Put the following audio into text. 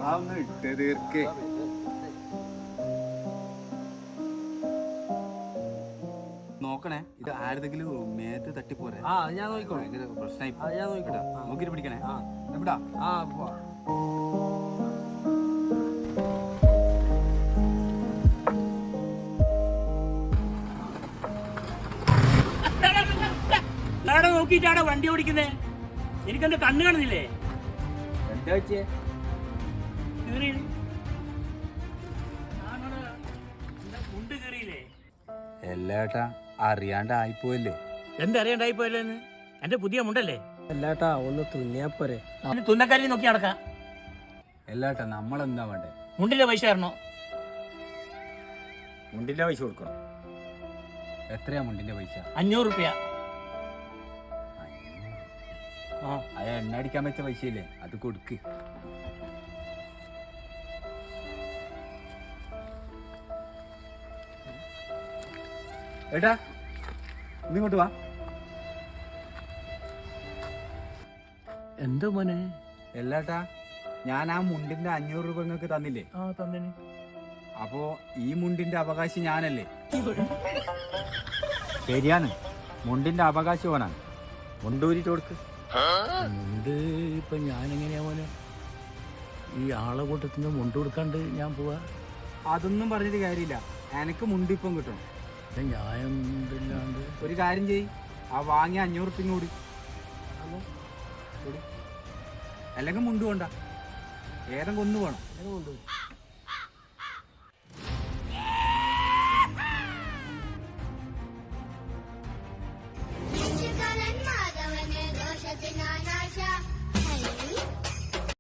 ഒന്ന് ഇട്ട് തീർക്കേ. നോക്കണേ, ഇത് ആരെങ്കിലും മേത്ത് തട്ടിപ്പോരെ. ഞാൻ നോക്കിക്കോളാം. ഭയങ്കര പ്രശ്നമായി. ഞാൻ നോക്കിക്കോളാം. നോക്കിട്ട് പിടിക്കണേ. എവിടാ? നോക്കിട്ടാണ് വണ്ടി ഓടിക്കുന്നേ. എനിക്കെന്താ കണ്ണ് കാണുന്നില്ലേ? എന്താ വെച്ചേ? എല്ലാട്ടാ അറിയാണ്ട് ആയിപ്പോയല്ലേ. എന്താ അറിയാണ്ടായിപ്പോയല്ലേന്ന്? എന്റെ പുതിയ മുണ്ടല്ലേ? എല്ലാട്ടാ ഒന്ന് തുന്നിയാ പോരെ. തുന്നക്കാരി നോക്കി നടക്കാം. എല്ലാട്ടാ നമ്മളെന്താ വേണ്ടേ? മുണ്ടിന്റെ പൈസ തരണോ? മുണ്ടിന്റെ പൈസ കൊടുക്കണം. എത്രയാ മുണ്ടിന്റെ പൈസ? 500 രൂപ. അത് എണ്ണ അടിക്കാൻ വെച്ച പൈസയില്ലേ, അത് കൊടുക്ക്. ഏട്ടാ ഇങ്ങോട്ട് വാ. എന്താ മോനെ? എല്ലാട്ടാ ഞാൻ ആ മുണ്ടിന്റെ 500 രൂപ നിങ്ങൾക്ക് തന്നില്ലേ? തന്നെ. അപ്പോ ഈ മുണ്ടിന്റെ അവകാശി ഞാനല്ലേ? ശരിയാണ്, മുണ്ടിന്റെ അവകാശി ഓനാണ്. മുണ്ടൂരിട്ട് കൊടുക്ക്. മുണ്ട് ഇപ്പൊ ഞാനെങ്ങനെയാ മോനെ ഈ ആളെ കൂട്ടത്തിന് മുണ്ട് കൊടുക്കാണ്ട് ഞാൻ പോവാ? അതൊന്നും പറഞ്ഞിട്ട് കാര്യമില്ല, എനിക്ക് മുണ്ടിപ്പം കിട്ടണം. ന്യായമില്ലാണ്ട് ഒരു കാര്യം ചെയ്യ്, ആ വാങ്ങിയ 500 റുപ്യ കൂടി. അല്ലെങ്കിൽ മുണ്ട് വേണ്ട, ഏതെങ്കിലും ഒന്ന് വേണം.